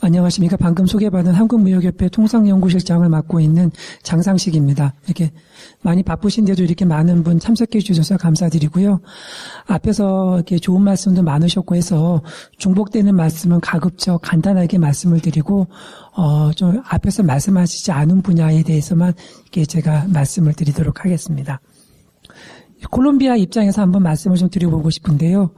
안녕하십니까. 방금 소개받은 한국무역협회 통상연구실장을 맡고 있는 장상식입니다. 이렇게 많이 바쁘신데도 이렇게 많은 분 참석해 주셔서 감사드리고요. 앞에서 이렇게 좋은 말씀도 많으셨고 해서 중복되는 말씀은 가급적 간단하게 말씀을 드리고, 좀 앞에서 말씀하시지 않은 분야에 대해서만 이렇게 제가 말씀을 드리도록 하겠습니다. 콜롬비아 입장에서 한번 말씀을 좀 드려보고 싶은데요.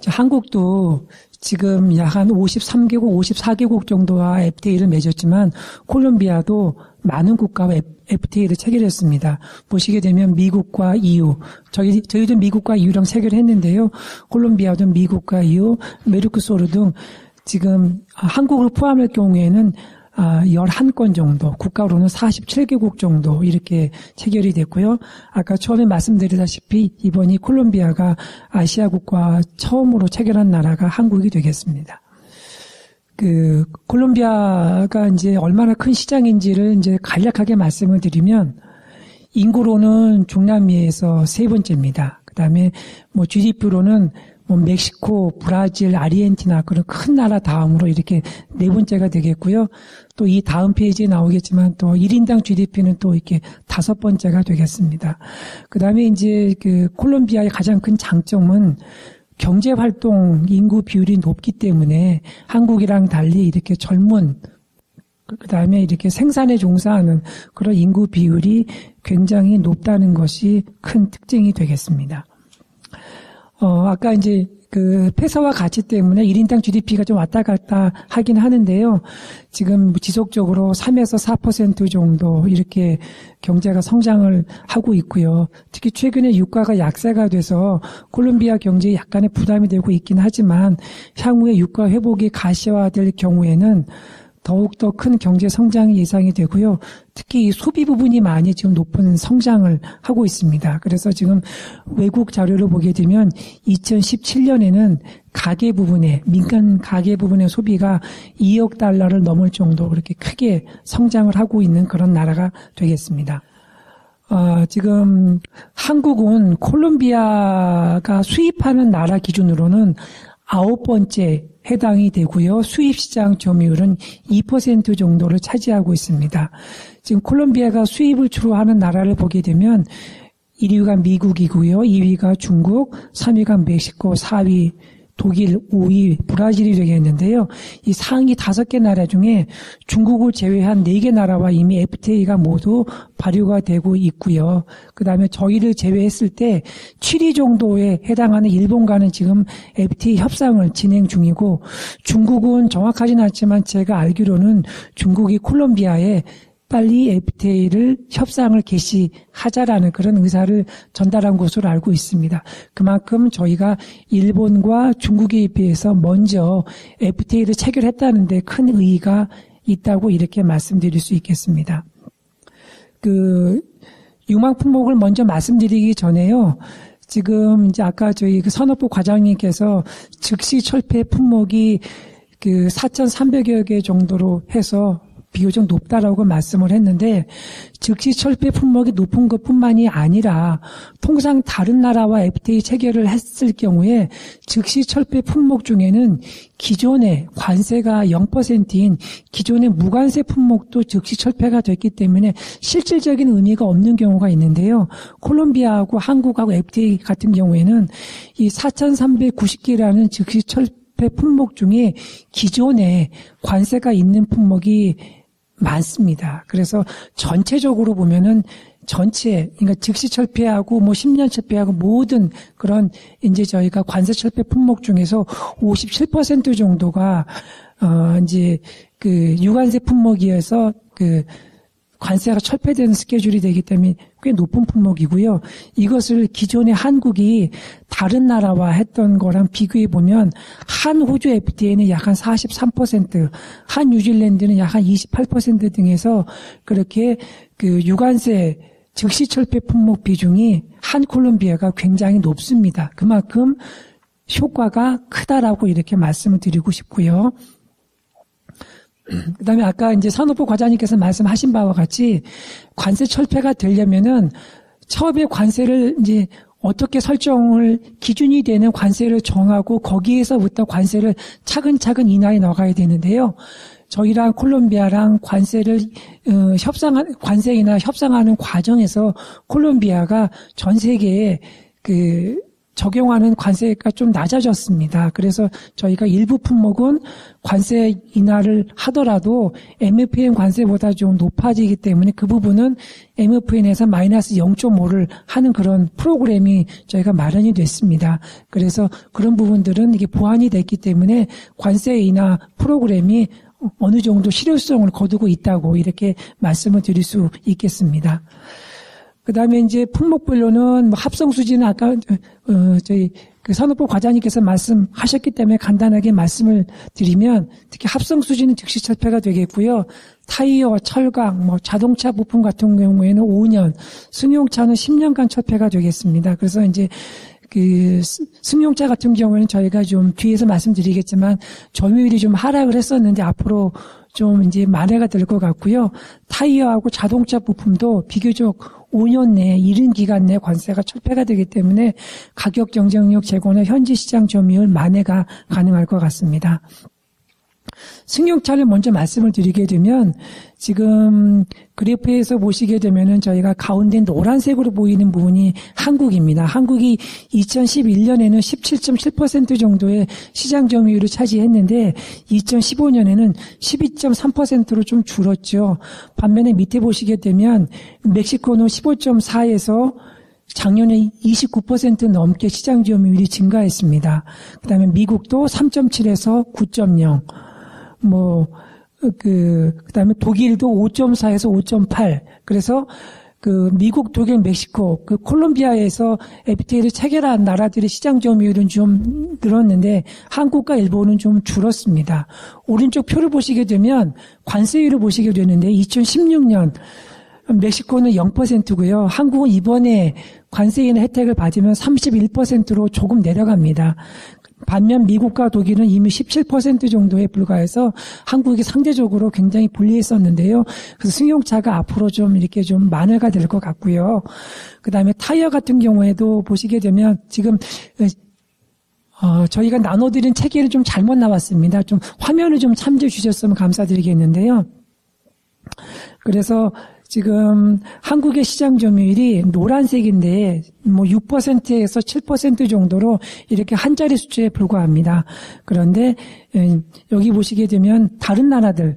한국도 지금 약 한 53개국, 54개국 정도와 FTA를 맺었지만 콜롬비아도 많은 국가와 FTA를 체결했습니다. 보시게 되면 미국과 EU, 저희도 미국과 EU랑 체결했는데요. 콜롬비아도 미국과 EU, 메르코소르 등 지금 한국을 포함할 경우에는 11건 정도, 국가로는 47개국 정도 이렇게 체결이 됐고요. 아까 처음에 말씀드리다시피 이번이 콜롬비아가 아시아국가 처음으로 체결한 나라가 한국이 되겠습니다. 콜롬비아가 이제 얼마나 큰 시장인지를 이제 간략하게 말씀을 드리면 인구로는 중남미에서 세 번째입니다. 그 다음에 GDP로는 멕시코, 브라질, 아르헨티나 그런 큰 나라 다음으로 이렇게 네 번째가 되겠고요. 또 이 다음 페이지에 나오겠지만 또 1인당 GDP는 또 이렇게 다섯 번째가 되겠습니다. 그 다음에 이제 콜롬비아의 가장 큰 장점은 경제활동 인구 비율이 높기 때문에 한국이랑 달리 이렇게 젊은 그 다음에 이렇게 생산에 종사하는 그런 인구 비율이 굉장히 높다는 것이 큰 특징이 되겠습니다. 아까 이제 폐사와 가치 때문에 1인당 GDP가 좀 왔다 갔다 하긴 하는데요. 지금 지속적으로 3에서 4% 정도 이렇게 경제가 성장을 하고 있고요. 특히 최근에 유가가 약세가 돼서 콜롬비아 경제에 약간의 부담이 되고 있긴 하지만 향후에 유가 회복이 가시화될 경우에는 더욱더 큰 경제 성장이 예상이 되고요. 특히 이 소비 부분이 많이 지금 높은 성장을 하고 있습니다. 그래서 지금 외국 자료를 보게 되면 2017년에는 가계 부분에, 민간 가계 부분의 소비가 2억 달러를 넘을 정도로 그렇게 크게 성장을 하고 있는 그런 나라가 되겠습니다. 지금 한국은 콜롬비아가 수입하는 나라 기준으로는 9번째 해당이 되고요. 수입시장 점유율은 2% 정도를 차지하고 있습니다. 지금 콜롬비아가 수입을 주로 하는 나라를 보게 되면 1위가 미국이고요. 2위가 중국, 3위가 멕시코, 4위 독일, 5위 브라질이 되겠는데요. 이 상위 5개 나라 중에 중국을 제외한 4개 나라와 이미 FTA가 모두 발효가 되고 있고요. 그다음에 저희를 제외했을 때 7위 정도에 해당하는 일본과는 지금 FTA 협상을 진행 중이고 중국은 정확하진 않지만 제가 알기로는 중국이 콜롬비아에 빨리 FTA를 협상을 개시하자라는 그런 의사를 전달한 것으로 알고 있습니다. 그만큼 저희가 일본과 중국에 비해서 먼저 FTA를 체결했다는 데 큰 의의가 있다고 이렇게 말씀드릴 수 있겠습니다. 유망 품목을 먼저 말씀드리기 전에요. 지금 이제 아까 저희 선업부 과장님께서 즉시 철폐 품목이 4,300여 개 정도로 해서 비교적 높다라고 말씀을 했는데 즉시 철폐 품목이 높은 것뿐만이 아니라 통상 다른 나라와 FTA 체결을 했을 경우에 즉시 철폐 품목 중에는 기존의 관세가 0%인 기존의 무관세 품목도 즉시 철폐가 됐기 때문에 실질적인 의미가 없는 경우가 있는데요. 콜롬비아하고 한국하고 FTA 같은 경우에는 이 4,390개라는 즉시 철폐 품목 중에 기존에 관세가 있는 품목이 많습니다. 그래서 전체적으로 보면은 그러니까 즉시 철폐하고 10년 철폐하고 모든 그런 이제 저희가 관세 철폐 품목 중에서 57% 정도가 이제 유관세 품목이어서 관세가 철폐되는 스케줄이 되기 때문에 꽤 높은 품목이고요. 이것을 기존의 한국이 다른 나라와 했던 거랑 비교해 보면 한 호주 FTA는 약 한 43%, 한 뉴질랜드는 약 한 28% 등에서 그렇게 유관세 즉시 철폐 품목 비중이 한 콜롬비아가 굉장히 높습니다. 그만큼 효과가 크다라고 이렇게 말씀을 드리고 싶고요. 그다음에 아까 이제 선업부 과장님께서 말씀하신 바와 같이 관세 철폐가 되려면은 처음에 관세를 이제 어떻게 설정을 기준이 되는 관세를 정하고 거기에서부터 관세를 차근차근 인하해 나가야 되는데요. 저희랑 콜롬비아랑 관세를 관세 인하 협상하는 과정에서 콜롬비아가 전 세계에 적용하는 관세가 좀 낮아졌습니다. 그래서 저희가 일부 품목은 관세 인하를 하더라도 MFN 관세보다 좀 높아지기 때문에 그 부분은 MFN에서 마이너스 0.5를 하는 그런 프로그램이 저희가 마련이 됐습니다. 그래서 그런 부분들은 이게 보완이 됐기 때문에 관세 인하 프로그램이 어느 정도 실효성을 거두고 있다고 이렇게 말씀을 드릴 수 있겠습니다. 그 다음에 이제 품목별로는 합성 수지는 아까 저희 산업부 과장님께서 말씀하셨기 때문에 간단하게 말씀을 드리면 특히 합성 수지는 즉시 철폐가 되겠고요. 타이어, 철강, 자동차 부품 같은 경우에는 5년, 승용차는 10년간 철폐가 되겠습니다. 그래서 이제 승용차 같은 경우에는 저희가 좀 뒤에서 말씀드리겠지만 점유율이 좀 하락을 했었는데 앞으로 좀 이제 만회가 될 것 같고요. 타이어하고 자동차 부품도 비교적 5년 내에 이른 기간 내 관세가 철폐가 되기 때문에 가격 경쟁력 제고나 현지 시장 점유율 만회가 가능할 것 같습니다. 승용차를 먼저 말씀을 드리게 되면 지금 그래프에서 보시게 되면은 저희가 가운데 노란색으로 보이는 부분이 한국입니다. 한국이 2011년에는 17.7% 정도의 시장 점유율을 차지했는데 2015년에는 12.3%로 좀 줄었죠. 반면에 밑에 보시게 되면 멕시코는 15.4에서 작년에 29% 넘게 시장 점유율이 증가했습니다. 그다음에 미국도 3.7에서 9.0. 그다음에 독일도 5.4에서 5.8. 그래서 미국, 독일, 멕시코, 콜롬비아에서 FTA를 체결한 나라들의 시장 점유율은 좀 늘었는데 한국과 일본은 좀 줄었습니다. 오른쪽 표를 보시게 되면 관세율을 보시게 되는데 2016년 멕시코는 0%고요. 한국은 이번에 관세 인하 혜택을 받으면 31%로 조금 내려갑니다. 반면 미국과 독일은 이미 17% 정도에 불과해서 한국이 상대적으로 굉장히 불리했었는데요. 그래서 승용차가 앞으로 좀 이렇게 좀 만회가 될 것 같고요. 그 다음에 타이어 같은 경우에도 보시게 되면 지금 저희가 나눠드린 체계를 좀 잘못 나왔습니다. 좀 화면을 좀 참조해 주셨으면 감사드리겠는데요. 그래서 지금 한국의 시장 점유율이 노란색인데 6%에서 7% 정도로 이렇게 한 자리 수치에 불과합니다. 그런데 여기 보시게 되면 다른 나라들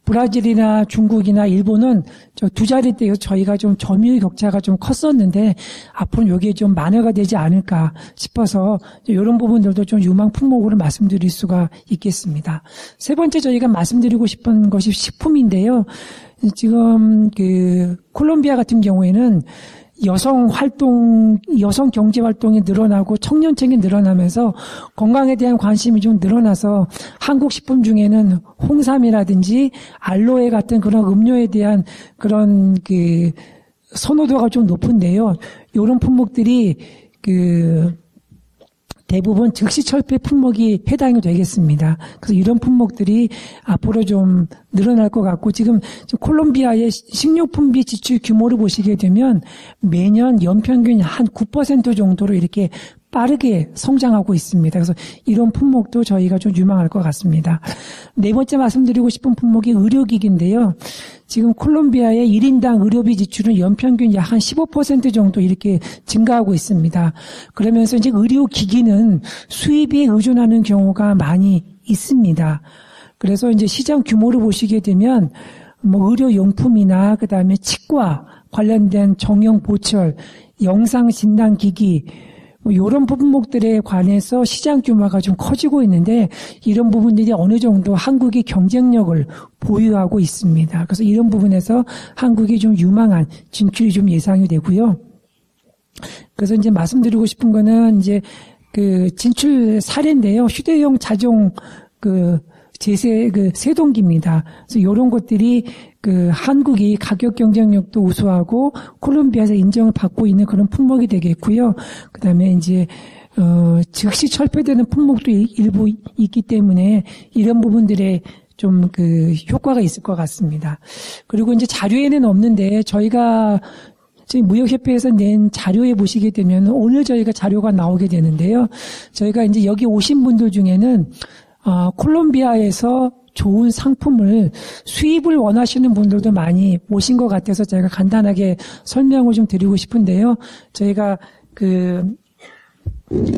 브라질이나 중국이나 일본은 저 두 자리대에서 저희가 좀 점유율 격차가 좀 컸었는데 앞으로는 여기에 좀 만회가 되지 않을까 싶어서 이런 부분들도 좀 유망 품목으로 말씀드릴 수가 있겠습니다. 세 번째 저희가 말씀드리고 싶은 것이 식품인데요. 지금 콜롬비아 같은 경우에는 여성 경제 활동이 늘어나고 청년층이 늘어나면서 건강에 대한 관심이 좀 늘어나서 한국 식품 중에는 홍삼이라든지 알로에 같은 그런 음료에 대한 그런 선호도가 좀 높은데요. 이런 품목들이 대부분 즉시 철폐 품목이 해당이 되겠습니다. 그래서 이런 품목들이 앞으로 좀 늘어날 것 같고 지금 콜롬비아의 식료품비 지출 규모를 보시게 되면 매년 연평균 한 9% 정도로 이렇게 빠르게 성장하고 있습니다. 그래서 이런 품목도 저희가 좀 유망할 것 같습니다. 네 번째 말씀드리고 싶은 품목이 의료기기인데요. 지금 콜롬비아의 1인당 의료비 지출은 연평균 약 한 15% 정도 이렇게 증가하고 있습니다. 그러면서 이제 의료기기는 수입에 의존하는 경우가 많이 있습니다. 그래서 이제 시장 규모를 보시게 되면 의료용품이나 그다음에 치과 관련된 정형 보철, 영상 진단 기기 이런 품목들에 관해서 시장 규모가 좀 커지고 있는데 이런 부분들이 어느 정도 한국이 경쟁력을 보유하고 있습니다. 그래서 이런 부분에서 한국이 좀 유망한 진출이 좀 예상이 되고요. 그래서 이제 말씀드리고 싶은 거는 이제 진출 사례인데요. 휴대용 자동 세동기입니다. 그래서 이런 것들이 한국이 가격 경쟁력도 우수하고 콜롬비아에서 인정을 받고 있는 그런 품목이 되겠고요. 그다음에 이제 즉시 철폐되는 품목도 일부 있기 때문에 이런 부분들에 좀 효과가 있을 것 같습니다. 그리고 이제 자료에는 없는데 저희가 저희 무역협회에서 낸 자료에 보시게 되면 오늘 저희가 자료가 나오게 되는데요. 저희가 이제 여기 오신 분들 중에는 콜롬비아에서 좋은 상품을 수입을 원하시는 분들도 많이 오신 것 같아서 제가 간단하게 설명을 좀 드리고 싶은데요. 저희가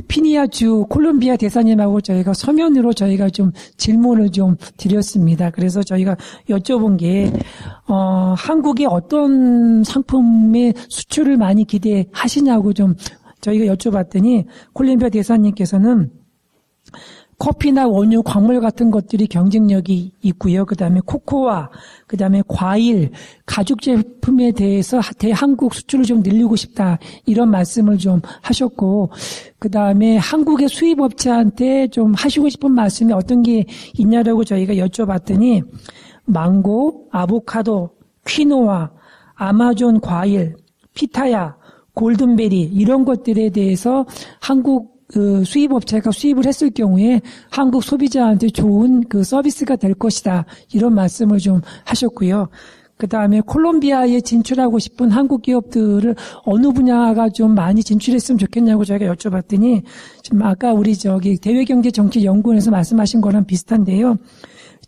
피니아주 콜롬비아 대사님하고 저희가 서면으로 저희가 좀 질문을 좀 드렸습니다. 그래서 저희가 여쭤본 게 한국의 어떤 상품의 수출을 많이 기대하시냐고 좀 저희가 여쭤봤더니 콜롬비아 대사님께서는 커피나 원유, 광물 같은 것들이 경쟁력이 있고요. 그다음에 코코아, 그다음에 과일, 가죽 제품에 대해서 한국 수출을 좀 늘리고 싶다. 이런 말씀을 좀 하셨고, 그다음에 한국의 수입업체한테 좀 하시고 싶은 말씀이 어떤 게 있냐라고 저희가 여쭤봤더니 망고, 아보카도, 퀴노아, 아마존 과일, 피타야, 골든베리 이런 것들에 대해서 한국 수입업체가 수입을 했을 경우에 한국 소비자한테 좋은 서비스가 될 것이다. 이런 말씀을 좀 하셨고요. 그 다음에 콜롬비아에 진출하고 싶은 한국 기업들을 어느 분야가 좀 많이 진출했으면 좋겠냐고 저희가 여쭤봤더니 지금 아까 우리 대외경제정치연구원에서 말씀하신 거랑 비슷한데요.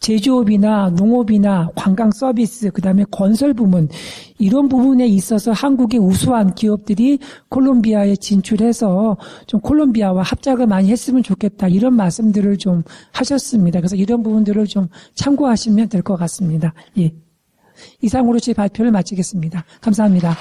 제조업이나 농업이나 관광 서비스, 그다음에 건설 부문 이런 부분에 있어서 한국의 우수한 기업들이 콜롬비아에 진출해서 좀 콜롬비아와 합작을 많이 했으면 좋겠다 이런 말씀들을 좀 하셨습니다. 그래서 이런 부분들을 좀 참고하시면 될 것 같습니다. 예. 이상으로 제 발표를 마치겠습니다. 감사합니다.